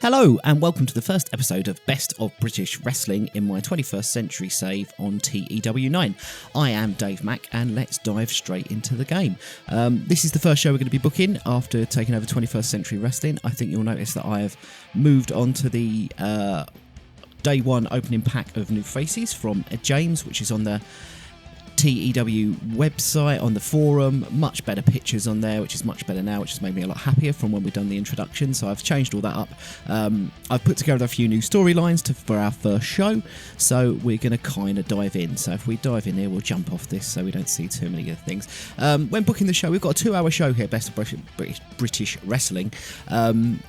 Hello and welcome to the first episode of Best of British Wrestling in my 21st century save on TEW IX. I am Dave Mack and let's dive straight into the game. This is the first show we're going to be booking after taking over 21st Century Wrestling. I think you'll notice that I have moved on to the day one opening pack of new faces from James, which is on the TEW website, on the forum. Much better pictures on there, which is much better now, which has made me a lot happier from when we've done the introduction, so I've changed all that up. I've put together a few new storylines for our first show, so we're going to kind of dive in. So if we dive in here, we'll jump off this so we don't see too many other things. When booking the show, we've got a 2-hour show here, Best of British Wrestling,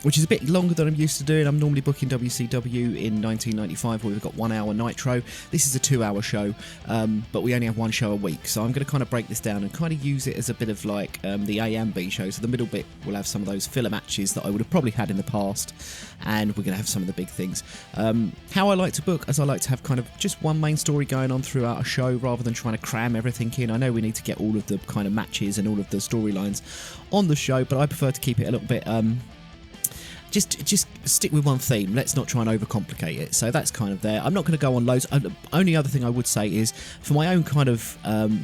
which is a bit longer than I'm used to doing. I'm normally booking WCW in 1995 where we've got 1 hour Nitro. This is a 2-hour show, but we only have one show a week, so I'm going to kind of break this down and kind of use it as a bit of like the A and B show. So the middle bit will have some of those filler matches that I would have probably had in the past, and we're going to have some of the big things. How I like to book, as I like to have kind of just one main story going on throughout a show rather than trying to cram everything in. I know we need to get all of the kind of matches and all of the storylines on the show, but I prefer to keep it a little bit just stick with one theme. Let's not try and overcomplicate it. So that's kind of there. I'm not going to go on loads. Only other thing I would say is, for my own kind of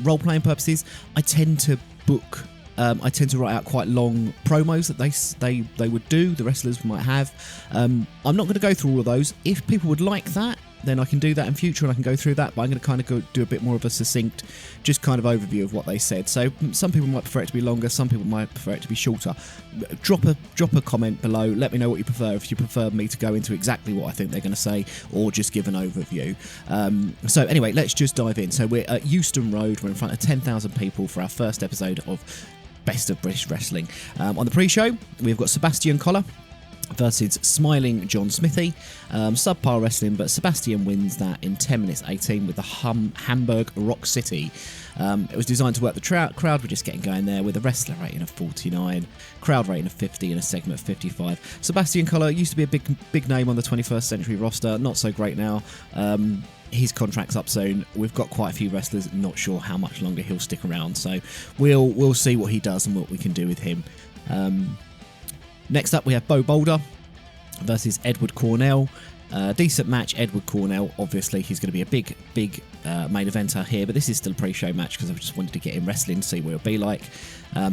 role-playing purposes, I tend to book. I tend to write out quite long promos that they would do. The wrestlers might have. I'm not going to go through all of those. If people would like that, then I can do that in future and I can go through that, but I'm going to kind of do a bit more of a succinct, just kind of overview of what they said. So some people might prefer it to be longer, some people might prefer it to be shorter. Drop a comment below, let me know what you prefer, if you prefer me to go into exactly what I think they're going to say or just give an overview. So anyway, let's just dive in. So we're at Euston Road, we're in front of 10,000 people for our first episode of Best of British Wrestling. On the pre-show, we've got Sebastian Collar versus Smiling John Smithy. Subpar wrestling, but Sebastian wins that in 10 minutes 18 with the Hamburg Rock City. It was designed to work the crowd. We're just getting going there with a wrestler rating of 49, crowd rating of 50, and a segment of 55. Sebastian Collar used to be a big name on the 21st Century roster, not so great now. His contract's up soon. We've got quite a few wrestlers, not sure how much longer he'll stick around, so we'll see what he does and what we can do with him. Next up, we have Bo Boulder versus Edward Cornell. Decent match. Edward Cornell, obviously, he's going to be a big main eventer here, but this is still a pre-show match because I just wanted to get him wrestling, see what it'll be like.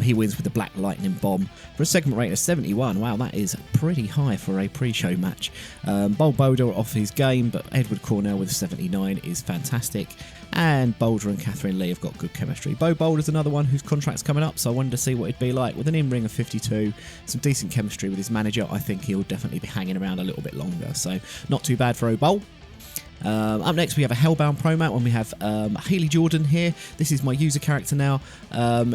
He wins with the Black Lightning Bomb for a segment rate of 71. Wow, that is pretty high for a pre-show match. Bo Boulder off his game, but Edward Cornell with a 79 is fantastic. And Boulder and Catherine Lee have got good chemistry. Bo Boulder's another one whose contract's coming up, so I wanted to see what it'd be like. With an in-ring of 52, some decent chemistry with his manager, I think he'll definitely be hanging around a little bit longer, so not too bad for O'Bowl. Up next we have a Hellbound promo and we have Haley Jordan here. This is my user character now.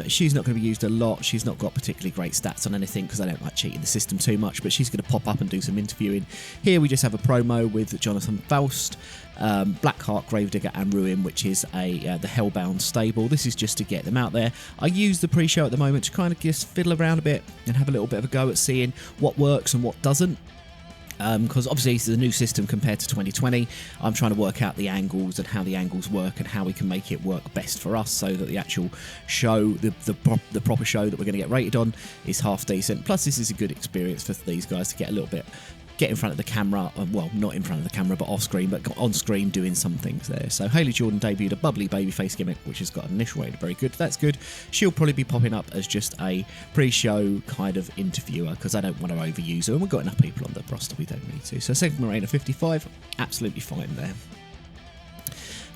She's not going to be used a lot. She's not got particularly great stats on anything because I don't like cheating the system too much, but she's going to pop up and do some interviewing. Here we just have a promo with Jonathan Faust, Blackheart, Gravedigger and Ruin, which is the Hellbound stable. This is just to get them out there. I use the pre-show at the moment to kind of just fiddle around a bit and have a little bit of a go at seeing what works and what doesn't. Because obviously it's a new system compared to 2020. I'm trying to work out the angles and how the angles work and how we can make it work best for us so that the actual show, the proper show that we're going to get rated on, is half decent. Plus this is a good experience for these guys to get a little bit, get in front of the camera, well, not in front of the camera, but off screen, but on screen doing some things there. So Haley Jordan debuted a bubbly babyface gimmick, which has got an initial rating very good. That's good. She'll probably be popping up as just a pre-show kind of interviewer because I don't want to overuse her, and we've got enough people on the roster, we don't need to. So segment rating of 55, absolutely fine there.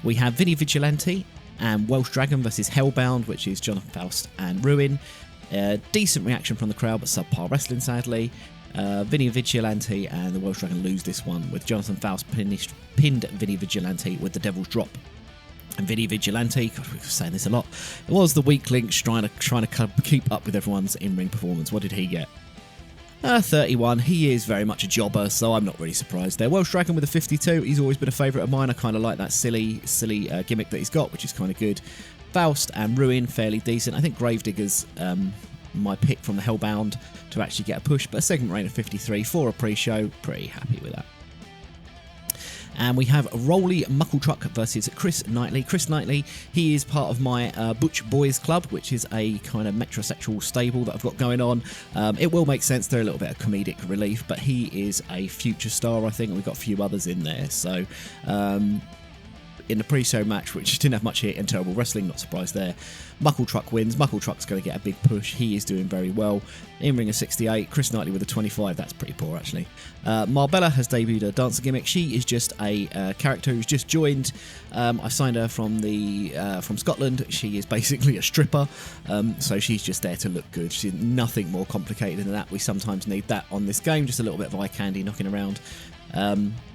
We have Vinny Vigilante and Welsh Dragon versus Hellbound, which is Jonathan Faust and Ruin. Decent reaction from the crowd, but subpar wrestling, sadly. Vinny Vigilante and the Welsh Dragon lose this one, with Jonathan Faust pinned Vinny Vigilante with the Devil's Drop. And Vinny Vigilante, God, we're saying this a lot, it was the weak link trying to keep up with everyone's in-ring performance. What did he get? 31. He is very much a jobber, so I'm not really surprised there. Welsh Dragon with a 52. He's always been a favourite of mine. I kind of like that silly gimmick that he's got, which is kind of good. Faust and Ruin, fairly decent. I think Gravedigger's my pick from the Hellbound to actually get a push, but a segment rate of 53 for a pre-show, pretty happy with that. And we have Rolly Muckletruck versus Chris Knightley. Chris Knightley, he is part of my Butch Boys Club, which is a kind of metrosexual stable that I've got going on. It will make sense, they're a little bit of comedic relief, but he is a future star, I think, and we've got a few others in there. So in the pre-show match, which didn't have much hit and terrible wrestling, not surprised there, Muckletruck wins. Muckletruck's going to get a big push. He is doing very well. In-ring a 68, Chris Knightley with a 25. That's pretty poor, actually. Marbella has debuted a dancer gimmick. She is just a character who's just joined. I signed her from Scotland. She is basically a stripper, so she's just there to look good. She's nothing more complicated than that. We sometimes need that on this game, just a little bit of eye candy knocking around.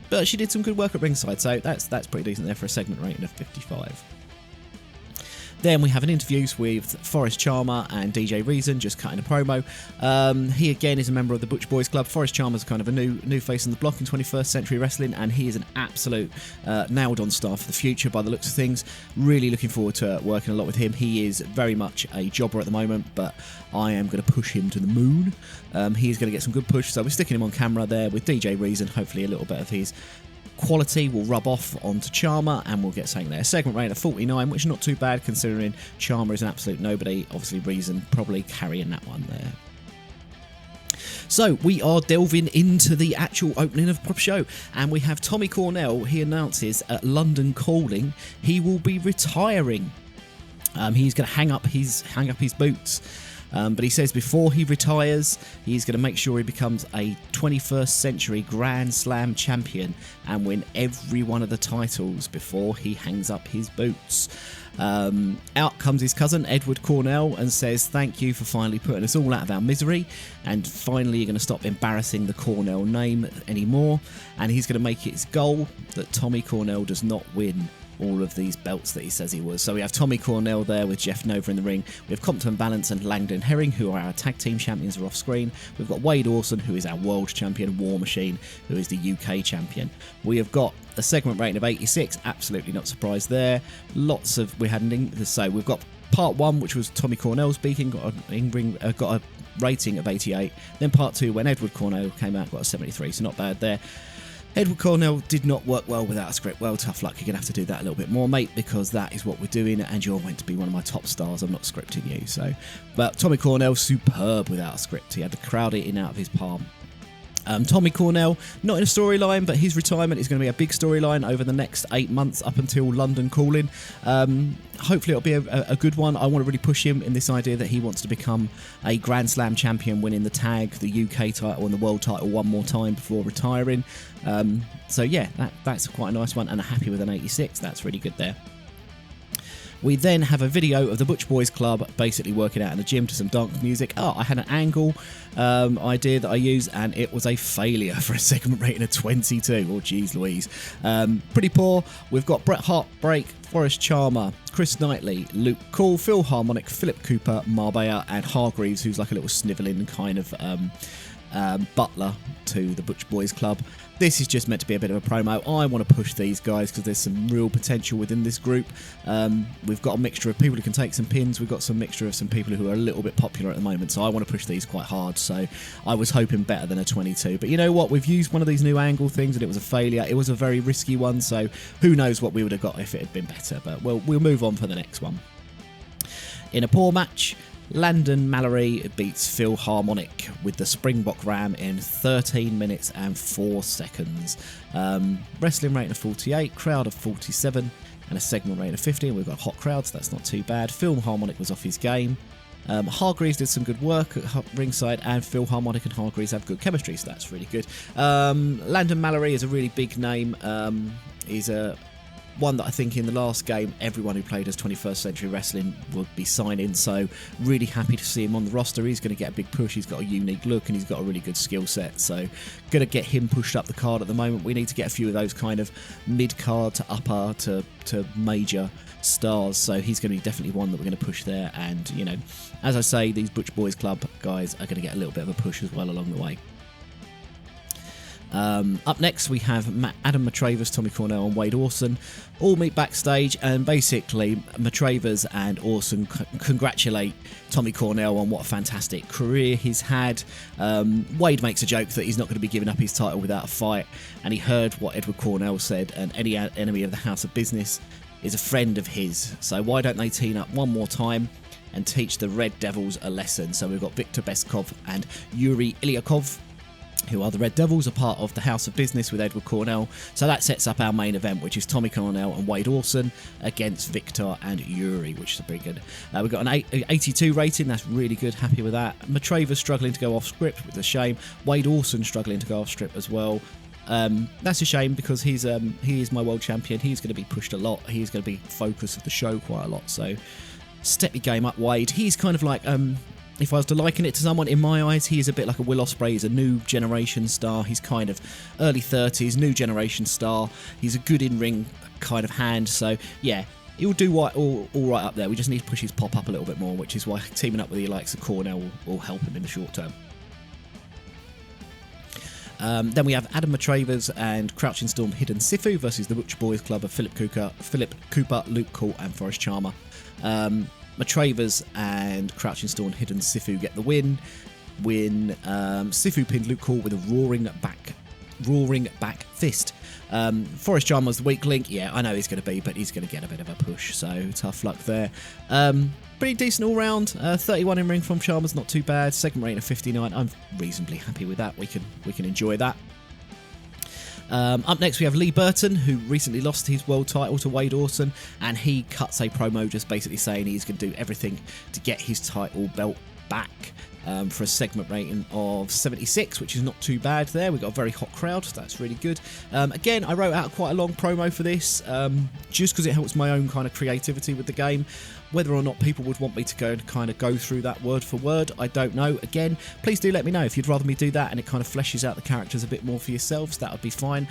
But she did some good work at ringside, so that's pretty decent there for a segment rating of 55. Then we have an interview with Forrest Charmer and DJ Reason, just cutting a promo. He again is a member of the Butch Boys Club. Forrest Charmer's kind of a new face on the block in 21st century wrestling, and he is an absolute nailed-on star for the future by the looks of things. Really looking forward to working a lot with him. He is very much a jobber at the moment, but I am going to push him to the moon. He's going to get some good push, so we're sticking him on camera there with DJ Reason. Hopefully a little bit of his quality will rub off onto Charmer and we'll get something there. Segment rating of 49, which is not too bad considering Charmer is an absolute nobody. Obviously Reason probably carrying that one there. So we are delving into the actual opening of the show, and we have Tommy Cornell. He announces at London Calling he will be retiring. He's going to hang up his boots. But he says before he retires, he's going to make sure he becomes a 21st century Grand Slam champion and win every one of the titles before he hangs up his boots. Out comes his cousin, Edward Cornell, and says thank you for finally putting us all out of our misery, and finally you're going to stop embarrassing the Cornell name anymore, and he's going to make it his goal that Tommy Cornell does not win all of these belts that he says he was. So we have Tommy Cornell there with Jeff Nova in the ring. We have Compton Balance and Langdon Herring, who are our tag team champions, are off screen. We've got Wade Orson, who is our world champion, War Machine, who is the UK champion. We have got a segment rating of 86, absolutely not surprised there. So we've got part 1, which was Tommy Cornell speaking, got a rating of 88. Then part 2, when Edward Cornell came out, got a 73, so not bad there. Edward Cornell did not work well without a script. Well, tough luck. You're going to have to do that a little bit more, mate, because that is what we're doing, and you're meant to be one of my top stars. I'm not scripting you. But Tommy Cornell, superb without a script. He had the crowd eating out of his palm. Tommy Cornell, not in a storyline, but his retirement is going to be a big storyline over the next 8 months up until London Calling. Hopefully it'll be a good one. I want to really push him in this idea that he wants to become a Grand Slam champion, winning the tag, the UK title and the world title one more time before retiring. So yeah, that's quite a nice one, and I'm happy with an 86. That's really good there. We then have a video of the Butch Boys Club basically working out in the gym to some dance music. I had an angle idea that I used, and it was a failure for a segment rating of 22. Oh, geez Louise. Pretty poor. We've got Bret Hart Break, Forrest Charmer, Chris Knightley, Luke Cool, Phil Harmonic, Philip Cooper, Marbella, and Hargreaves, who's like a little snivelling kind of butler to the Butch Boys Club. This is just meant to be a bit of a promo. I want to push these guys because there's some real potential within this group. We've got a mixture of people who can take some pins. We've got some mixture of some people who are a little bit popular at the moment, so I want to push these quite hard. So I was hoping better than a 22. But you know what? We've used one of these new angle things and it was a failure. It was a very risky one, so who knows what we would have got if it had been better. But we'll move on for the next one. In a poor match, Landon Mallory beats Phil Harmonic with the Springbok Ram in 13 minutes and 4 seconds. Wrestling rating of 48, crowd of 47, and a segment rating of 50. We've got hot crowds, so that's not too bad. Phil Harmonic was off his game. Hargreaves did some good work at ringside, and Phil Harmonic and Hargreaves have good chemistry, so that's really good. Landon Mallory is a really big name. He's a one that I think in the last game everyone who played as 21st Century Wrestling would be signing, so really happy to see him on the roster. He's going to get a big push. He's got a unique look and he's got a really good skill set, so going to get him pushed up the card at the moment. We need to get a few of those kind of mid-card to upper to major stars, so he's going to be definitely one that we're going to push there. And you know, as I say, these Butch Boys Club guys are going to get a little bit of a push as well along the way. Up next, we have Adam Matravers, Tommy Cornell, and Wade Orson all meet backstage, and basically Matravers and Orson congratulate Tommy Cornell on what a fantastic career he's had. Wade makes a joke that he's not going to be giving up his title without a fight, and he heard what Edward Cornell said, and any enemy of the House of Business is a friend of his. So why don't they team up one more time and teach the Red Devils a lesson? So we've got Viktor Beskov and Yuri Ilyakov, who are the Red Devils, a part of the House of Business with Edward Cornell. So that sets up our main event, which is Tommy Cornell and Wade Orson against Viktor and Yuri, which is pretty good. We've got an 82 rating, that's really good, happy with that. Matravers struggling to go off script, which is a shame. Wade Orson struggling to go off script as well. That's a shame because he is my world champion. He's going to be pushed a lot. He's going to be focus of the show quite a lot. So step your game up, Wade. He's kind of like... if I was to liken it to someone, in my eyes, he is a bit like a Will Ospreay. He's a new generation star. He's kind of early 30s, new generation star. He's a good in-ring kind of hand. So, yeah, he'll do all right up there. We just need to push his pop up a little bit more, which is why teaming up with the likes of Cornell will help him in the short term. Then we have Adam Matravers and Crouching Storm Hidden Sifu versus the Butcher Boys Club of Philip Cooper, Luke Court, and Forrest Charmer. Matravers and Crouching Storm Hidden Sifu get the win. Sifu pinned Luke Court with a roaring back fist. Forrest Charmer's the weak link. Yeah, I know he's going to be, but he's going to get a bit of a push, so tough luck there. Pretty decent all round. 31 in ring from Charmer's, not too bad. Segment rating of 59. I'm reasonably happy with that. We can enjoy that. Up next we have Lee Burton, who recently lost his world title to Wade Orson, and he cuts a promo just basically saying he's going to do everything to get his title belt back, for a segment rating of 76, which is not too bad there. We've got a very hot crowd, so that's really good. Again, I wrote out quite a long promo for this, just because it helps my own kind of creativity with the game. Whether or not people would want me to go through that word for word, I don't know. Again, please do let me know if you'd rather me do that and it kind of fleshes out the characters a bit more for yourselves. That would be fine.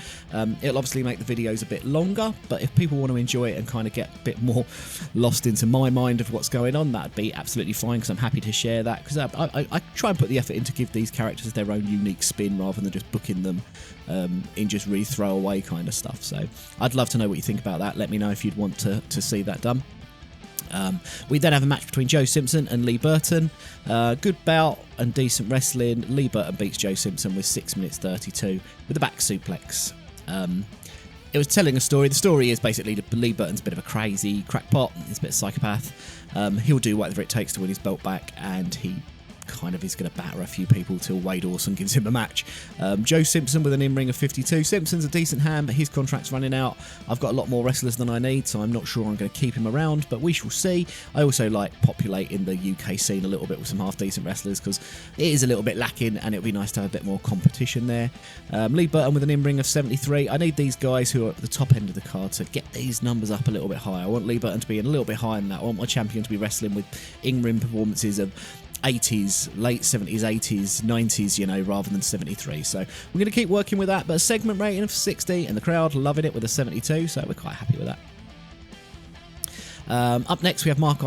It'll obviously make the videos a bit longer, but if people want to enjoy it and kind of get a bit more lost into my mind of what's going on, that'd be absolutely fine, because I'm happy to share that, because I try and put the effort in to give these characters their own unique spin rather than just booking them in just really throwaway kind of stuff. So I'd love to know what you think about that. Let me know if you'd want to see that done. We then have a match between Joe Simpson and Lee Burton. Good bout and decent wrestling. Lee Burton beats Joe Simpson with 6 minutes 32 with a back suplex. It was telling a story. The story is basically that Lee Burton's a bit of a crazy crackpot. He's a bit of a psychopath. He'll do whatever it takes to win his belt back, and he kind of is going to batter a few people till Wade Orson gives him a match. Joe Simpson with an in-ring of 52. Simpson's a decent hand, but his contract's running out. I've got a lot more wrestlers than I need, so I'm not sure I'm going to keep him around, but we shall see. I also like populating the UK scene a little bit with some half-decent wrestlers, because it is a little bit lacking, and it would be nice to have a bit more competition there. Lee Burton with an in-ring of 73. I need these guys who are at the top end of the card to get these numbers up a little bit higher. I want Lee Burton to be a little bit higher than that. I want my champion to be wrestling with in-ring performances of 80s, late 70s, 80s, 90s, rather than 73. So we're going to keep working with that, but a segment rating of 60 and the crowd loving it with a 72, so we're quite happy with that. Up next we have Mark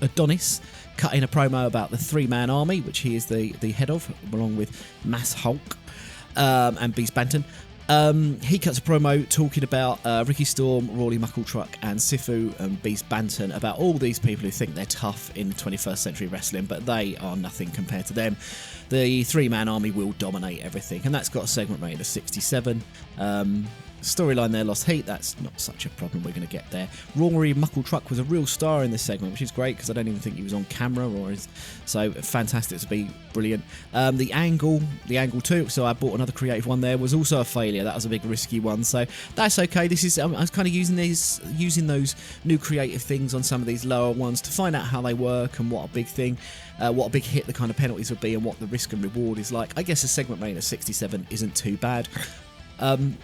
Adonis cutting a promo about the three-man army, which he is the head of, along with Mass Hulk and Beast Banton. He cuts a promo talking about Ricky Storm, Rawley Muckletruck and Sifu and Beast Banton, about all these people who think they're tough in 21st century wrestling, but they are nothing compared to them. The three-man army will dominate everything, and that's got a segment rating of 67. Storyline there, lost heat, that's not such a problem, we're going to get there. Rory Muckletruck was a real star in this segment, which is great, because I don't even think he was on camera, so fantastic to be brilliant. The angle 2, so I bought another creative one there, was also a failure. That was a big risky one, so that's okay. This is I was kind of using those new creative things on some of these lower ones to find out how they work and what a big hit the kind of penalties would be and what the risk and reward is like. I guess a segment rating of 67 isn't too bad.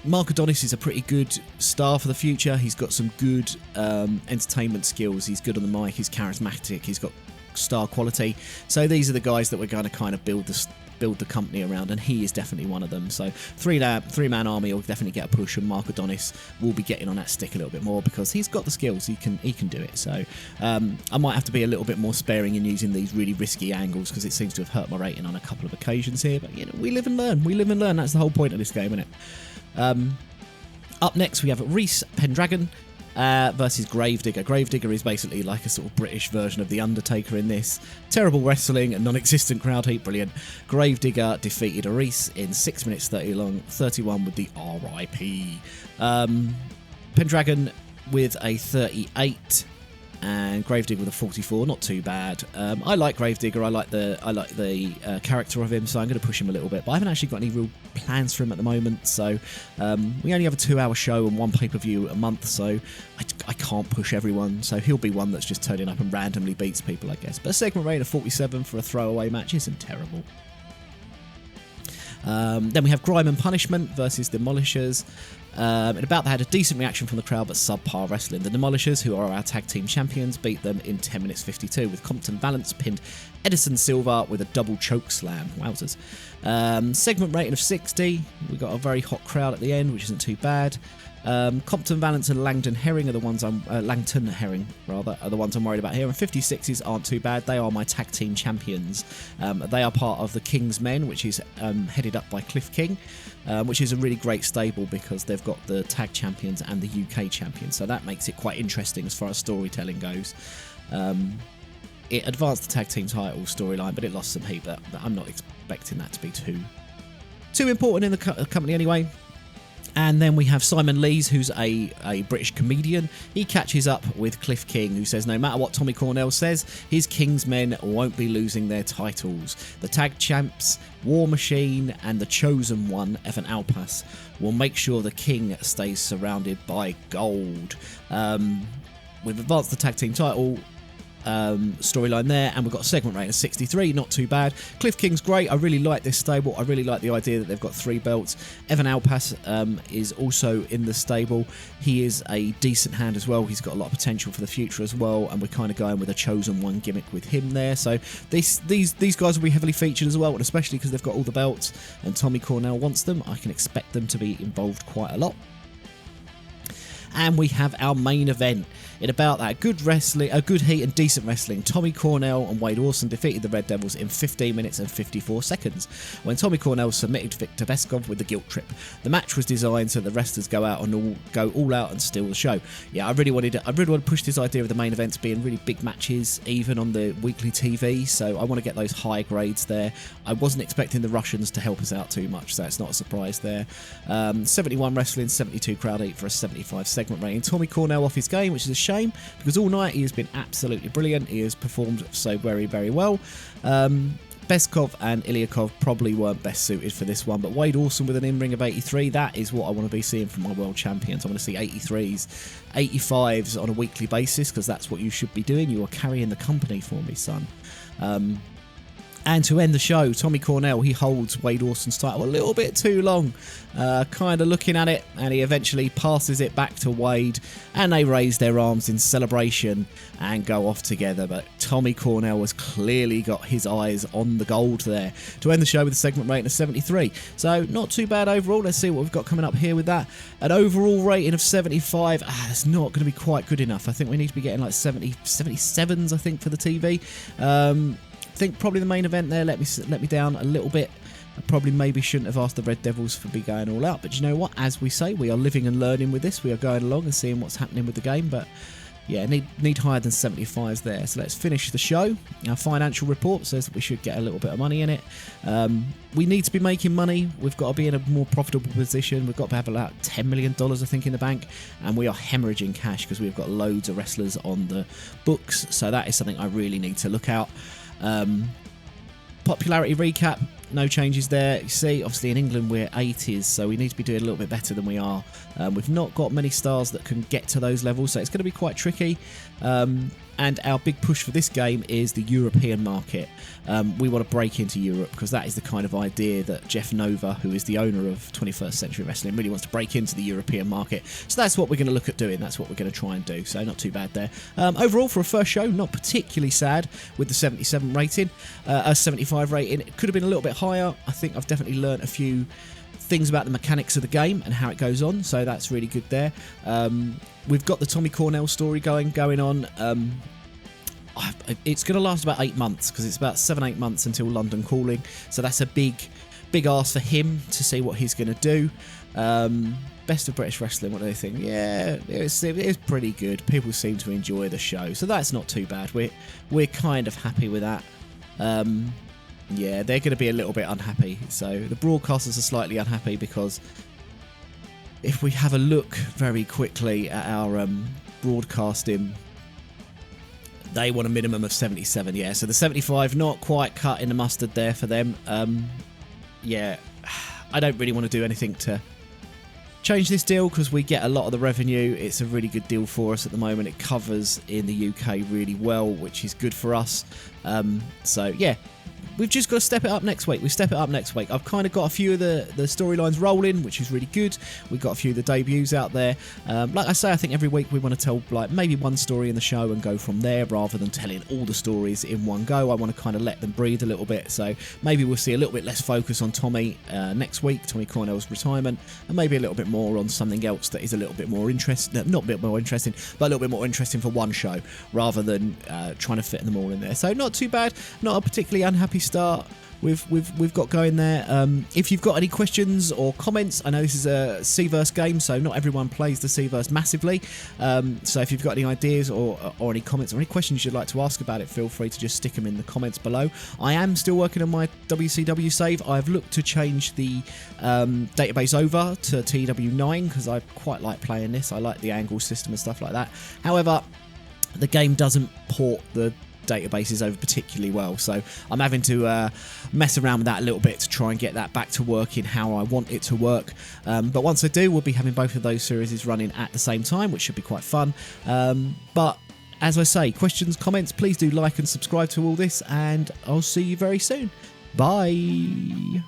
Mark Adonis is a pretty good star for the future. He's got some good entertainment skills. He's good on the mic. He's charismatic. He's got rock star quality. So these are the guys that we're going to kind of build the company around, and he is definitely one of them. So three-man army will definitely get a push, and Mark Adonis will be getting on that stick a little bit more because he's got the skills. He can do it. So I might have to be a little bit more sparing in using these really risky angles because it seems to have hurt my rating on a couple of occasions here. But we live and learn. That's the whole point of this game, isn't it? Up next we have Reese Pendragon versus Gravedigger. Gravedigger is basically like a sort of British version of The Undertaker in this. Terrible wrestling and non-existent crowd heat, brilliant. Gravedigger defeated Reese in 6 minutes 31 with the RIP. Pendragon with a 38 and Gravedigger with a 44, not too bad. I like Gravedigger. I like the character of him, so I'm going to push him a little bit. But I haven't actually got any real plans for him at the moment. So we only have a 2-hour show and one pay-per-view a month, so I can't push everyone. So he'll be one that's just turning up and randomly beats people, I guess. But a segment rating of 47 for a throwaway match isn't terrible. Then we have Grime and Punishment versus Demolishers. And about that had a decent reaction from the crowd, but subpar wrestling. The Demolishers, who are our tag team champions, beat them in 10 minutes 52, with Compton Balance pinned Edison Silva with a double choke slam. Wowzers. Segment rating of 60. We got a very hot crowd at the end, which isn't too bad. Compton Valance and Langton Herring are the ones Langton Herring rather are the ones I'm worried about here. And 56s aren't too bad. They are my tag team champions. They are part of the King's Men, which is headed up by Cliff King, which is a really great stable because they've got the tag champions and the UK champions. So that makes it quite interesting as far as storytelling goes. It advanced the tag team title storyline, but it lost some heat. But I'm not expecting that to be too important in the company anyway. And then we have Simon Lees, who's a British comedian. He catches up with Cliff King, who says no matter what Tommy Cornell says, his King's Men won't be losing their titles. The tag champs, War Machine, and the chosen one, Evan Alpas, will make sure the King stays surrounded by gold. We've advanced the tag team title storyline there, and we've got a segment rating of 63, not too bad. Cliff King's great. I really like this stable. I really like the idea that they've got 3 belts. Evan Alpas is also in the stable. He is a decent hand as well. He's got a lot of potential for the future as well, and we're kind of going with a chosen one gimmick with him there. So these guys will be heavily featured as well, and especially because they've got all the belts and Tommy Cornell wants them, I can expect them to be involved quite a lot. And we have our main event. In about that, good heat and decent wrestling. Tommy Cornell and Wade Orson defeated the Red Devils in 15 minutes and 54 seconds when Tommy Cornell submitted Victor Beskov with the guilt trip. The match was designed so the wrestlers go all out and steal the show. Yeah, I really wanted to push this idea of the main events being really big matches, even on the weekly TV. So I want to get those high grades there. I wasn't expecting the Russians to help us out too much, so it's not a surprise there. 71 wrestling, 72 crowd heat for a 75 segment rating. Tommy Cornell off his game, which is a shame because all night he has been absolutely brilliant. He has performed so very, very well. Beskov and Ilyakov probably weren't best suited for this one, but Wade Orson with an in-ring of 83, that is what I want to be seeing from my world champions. I want to see 83s, 85s on a weekly basis because that's what you should be doing. You are carrying the company for me, son. And to end the show, Tommy Cornell, he holds Wade Orson's title a little bit too long. Kind of looking at it, and he eventually passes it back to Wade, and they raise their arms in celebration and go off together. But Tommy Cornell has clearly got his eyes on the gold there. To end the show with a segment rating of 73. So not too bad overall. Let's see what we've got coming up here with that. An overall rating of 75. That's not going to be quite good enough. I think we need to be getting like 77s, I think, for the TV. I think probably the main event there let me down a little bit. I probably maybe shouldn't have asked the Red Devils for be going all out, but you know what, as we say, we are living and learning with this. We are going along and seeing what's happening with the game, but yeah, need higher than 75s there. So let's finish the show. Our financial report says that we should get a little bit of money in it. We need to be making money. We've got to be in a more profitable position. We've got to have about $10 million, I think, in the bank. And we are hemorrhaging cash because we've got loads of wrestlers on the books. So that is something I really need to look out. Popularity recap. no changes there. You see, obviously in England we're 80s, so we need to be doing a little bit better than we are. We've not got many stars that can get to those levels, so it's going to be quite tricky. And our big push for this game is the European market. We want to break into Europe because that is the kind of idea that Jeff Nova, who is the owner of 21st Century Wrestling, really wants to break into the European market. So that's what we're going to look at doing. That's what we're going to try and do. So not too bad there. Overall, for a first show, not particularly sad with the 77 rating. A 75 rating. It could have been a little bit higher. I think I've definitely learnt a few things about the mechanics of the game and how it goes on, so that's really good there. We've got the Tommy Cornell story going on. It's going to last about 8 months because it's about 7-8 months until London Calling, so that's a big ask for him to see what he's going to do. Best of British Wrestling, what do they think? Yeah, it was pretty good. People seem to enjoy the show, so that's not too bad. We're kind of happy with that. Yeah, they're going to be a little bit unhappy. So the broadcasters are slightly unhappy because if we have a look very quickly at our broadcasting, they want a minimum of 77. Yeah, so the 75 not quite cut in the mustard there for them. Yeah, I don't really want to do anything to change this deal because we get a lot of the revenue. It's a really good deal for us at the moment. It covers in the UK really well, which is good for us. So yeah, we've just got to step it up next week. We step it up next week. I've kind of got a few of the storylines rolling, which is really good. We've got a few of the debuts out there. Like I say, I think every week we want to tell like maybe one story in the show and go from there rather than telling all the stories in one go. I want to kind of let them breathe a little bit. So maybe we'll see a little bit less focus on Tommy next week, Tommy Cornell's retirement, and maybe a little bit more on something else that is a little bit more interesting. Not a bit more interesting, but a little bit more interesting for one show rather than trying to fit them all in there. So not too bad. Not a particularly unhappy start we've got going there. If you've got any questions or comments, I know this is a C-verse game, so not everyone plays the C-verse massively. So if you've got any ideas or any comments or any questions you'd like to ask about it, feel free to just stick them in the comments below. I am still working on my WCW save. I've looked to change the database over to TEW9 because I quite like playing this. I like the angle system and stuff like that. However, the game doesn't port the databases over particularly well, so I'm having to mess around with that a little bit to try and get that back to working how I want it to work. But once I do, we'll be having both of those series running at the same time, which should be quite fun. But as I say, questions, comments, please do like and subscribe to all this, and I'll see you very soon. Bye.